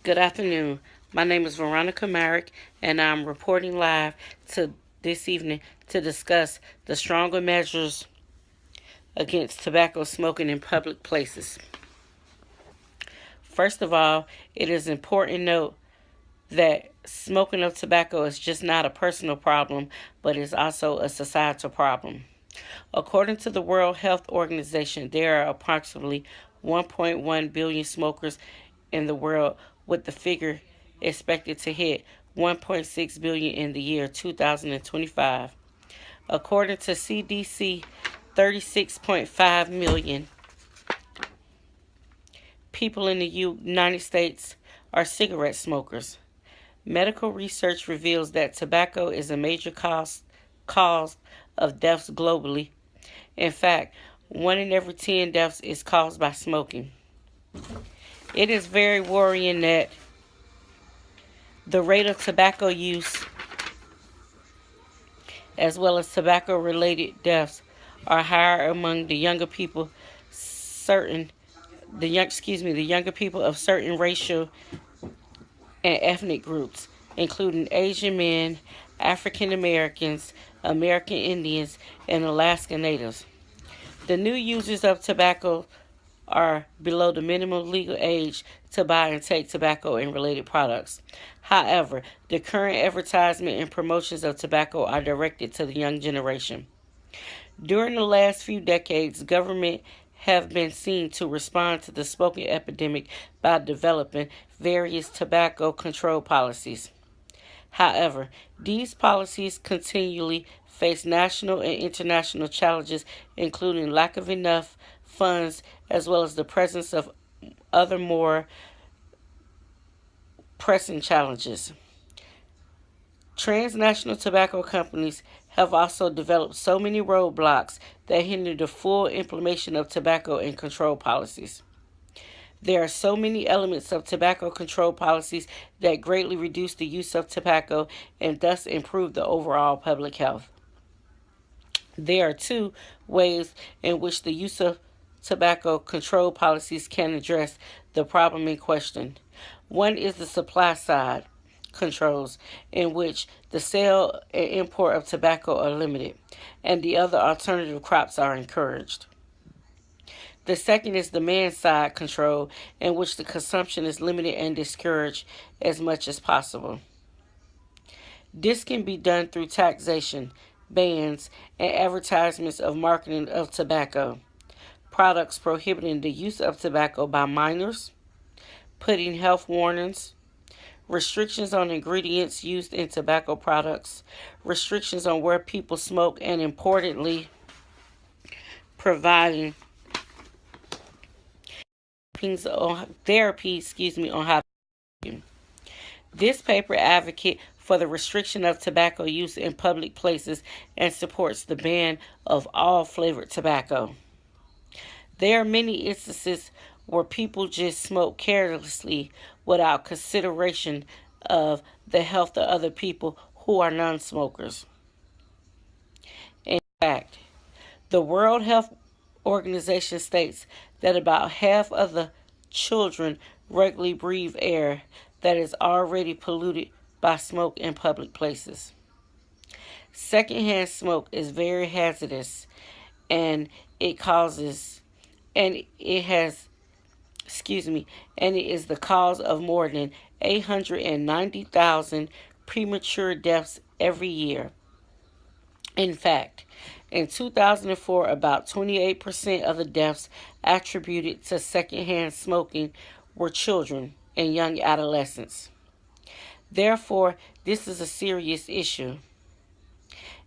Good afternoon. My name is Veronica Merrick, and I'm reporting live to this evening to discuss the stronger measures against tobacco smoking in public places. First of all, it is important to note that smoking of tobacco is just not a personal problem, but is also a societal problem. According to the World Health Organization, there are approximately 1.1 billion smokers in the world, with the figure expected to hit 1.6 billion in the year 2025. According to CDC, 36.5 million people in the United States are cigarette smokers. Medical research reveals that tobacco is a major cause of deaths globally. In fact, 1 in every 10 deaths is caused by smoking. It is very worrying that the rate of tobacco use as well as tobacco related deaths are higher among the younger people certain the younger people of certain racial and ethnic groups, including Asian men, African Americans, American Indians, and Alaska Natives. The new users of tobacco are below the minimum legal age to buy and take tobacco and related products. However, the current advertisement and promotions of tobacco are directed to the young generation. During the last few decades, government have been seen to respond to the smoking epidemic by developing various tobacco control policies. However, these policies continually face national and international challenges, including lack of enough funds as well as the presence of other more pressing challenges. Transnational tobacco companies have also developed so many roadblocks that hinder the full implementation of tobacco and control policies. There are so many elements of tobacco control policies that greatly reduce the use of tobacco and thus improve the overall public health. There are two ways in which the use of tobacco control policies can address the problem in question. One is the supply side controls, in which the sale and import of tobacco are limited, and the other alternative crops are encouraged. The second is demand side control, in which the consumption is limited and discouraged as much as possible. This can be done through taxation, bans, and advertisements of marketing of tobacco, products prohibiting the use of tobacco by minors, putting health warnings, restrictions on ingredients used in tobacco products, restrictions on where people smoke, and importantly, providing therapy on how to. This paper advocates for the restriction of tobacco use in public places and supports the ban of all flavored tobacco. There are many instances where people just smoke carelessly without consideration of the health of other people who are non smokers. In fact, the World Health Organization states that about half of the children regularly breathe air that is already polluted by smoke in public places. Secondhand smoke is very hazardous and it causes and it has and it is the cause of more than 890,000 premature deaths every year. In fact, in 2004, about 28% of the deaths attributed to secondhand smoking were children and young adolescents. Therefore, this is a serious issue,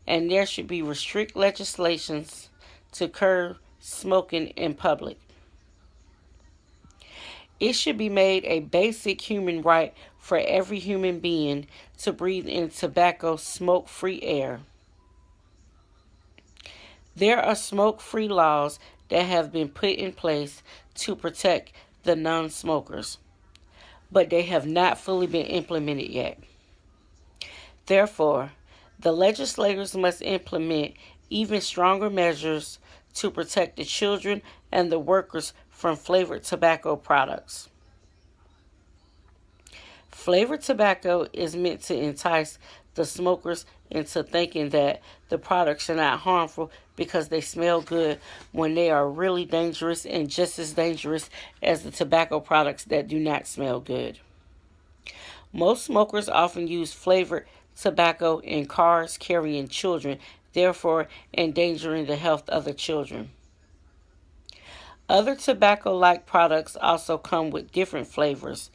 and there should be strict legislations to curb smoking in public. It should be made a basic human right for every human being to breathe in tobacco smoke free air. There are smoke free laws that have been put in place to protect the non smokers, but they have not fully been implemented yet. Therefore, the legislators must implement even stronger measures to protect the children and the workers from flavored tobacco products. Flavored tobacco is meant to entice the smokers into thinking that the products are not harmful because they smell good when they are really dangerous and just as dangerous as the tobacco products that do not smell good. Most smokers often use flavored tobacco in cars carrying children, therefore endangering the health of the children. Other tobacco like products also come with different flavors,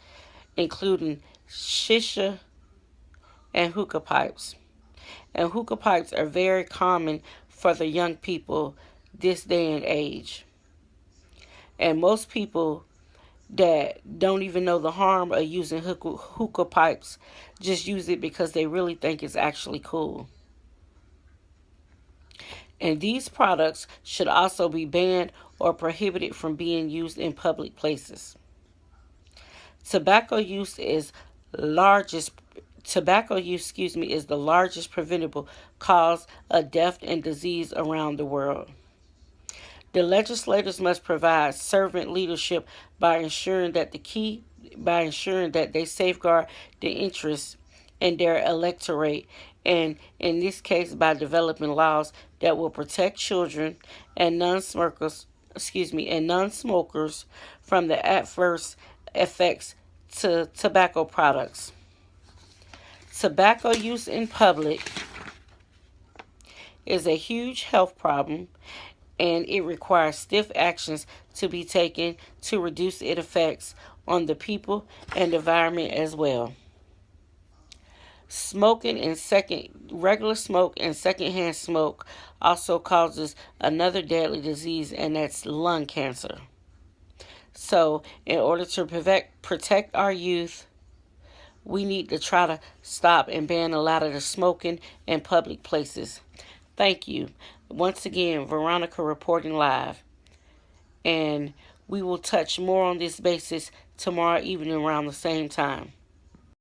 including shisha and hookah pipes. And hookah pipes are very common for the young people this day and age. And most people that don't even know the harm of using hookah pipes just use it because they really think it's actually cool. And these products should also be banned or prohibited from being used in public places. Tobacco use is largest Tobacco use, is the largest preventable cause of death and disease around the world. The legislators must provide servant leadership by ensuring that they safeguard the interests in their electorate, and in this case by developing laws that will protect children and non-smokers from the adverse effects to tobacco products. Tobacco use in public is a huge health problem, and it requires stiff actions to be taken to reduce its effects on the people and the environment as well. Regular smoke and secondhand smoke also causes another deadly disease, and that's lung cancer. So, in order to protect our youth, we need to try to stop and ban a lot of the smoking in public places. Thank you. Once again, Veronica reporting live. And we will touch more on this basis tomorrow evening around the same time.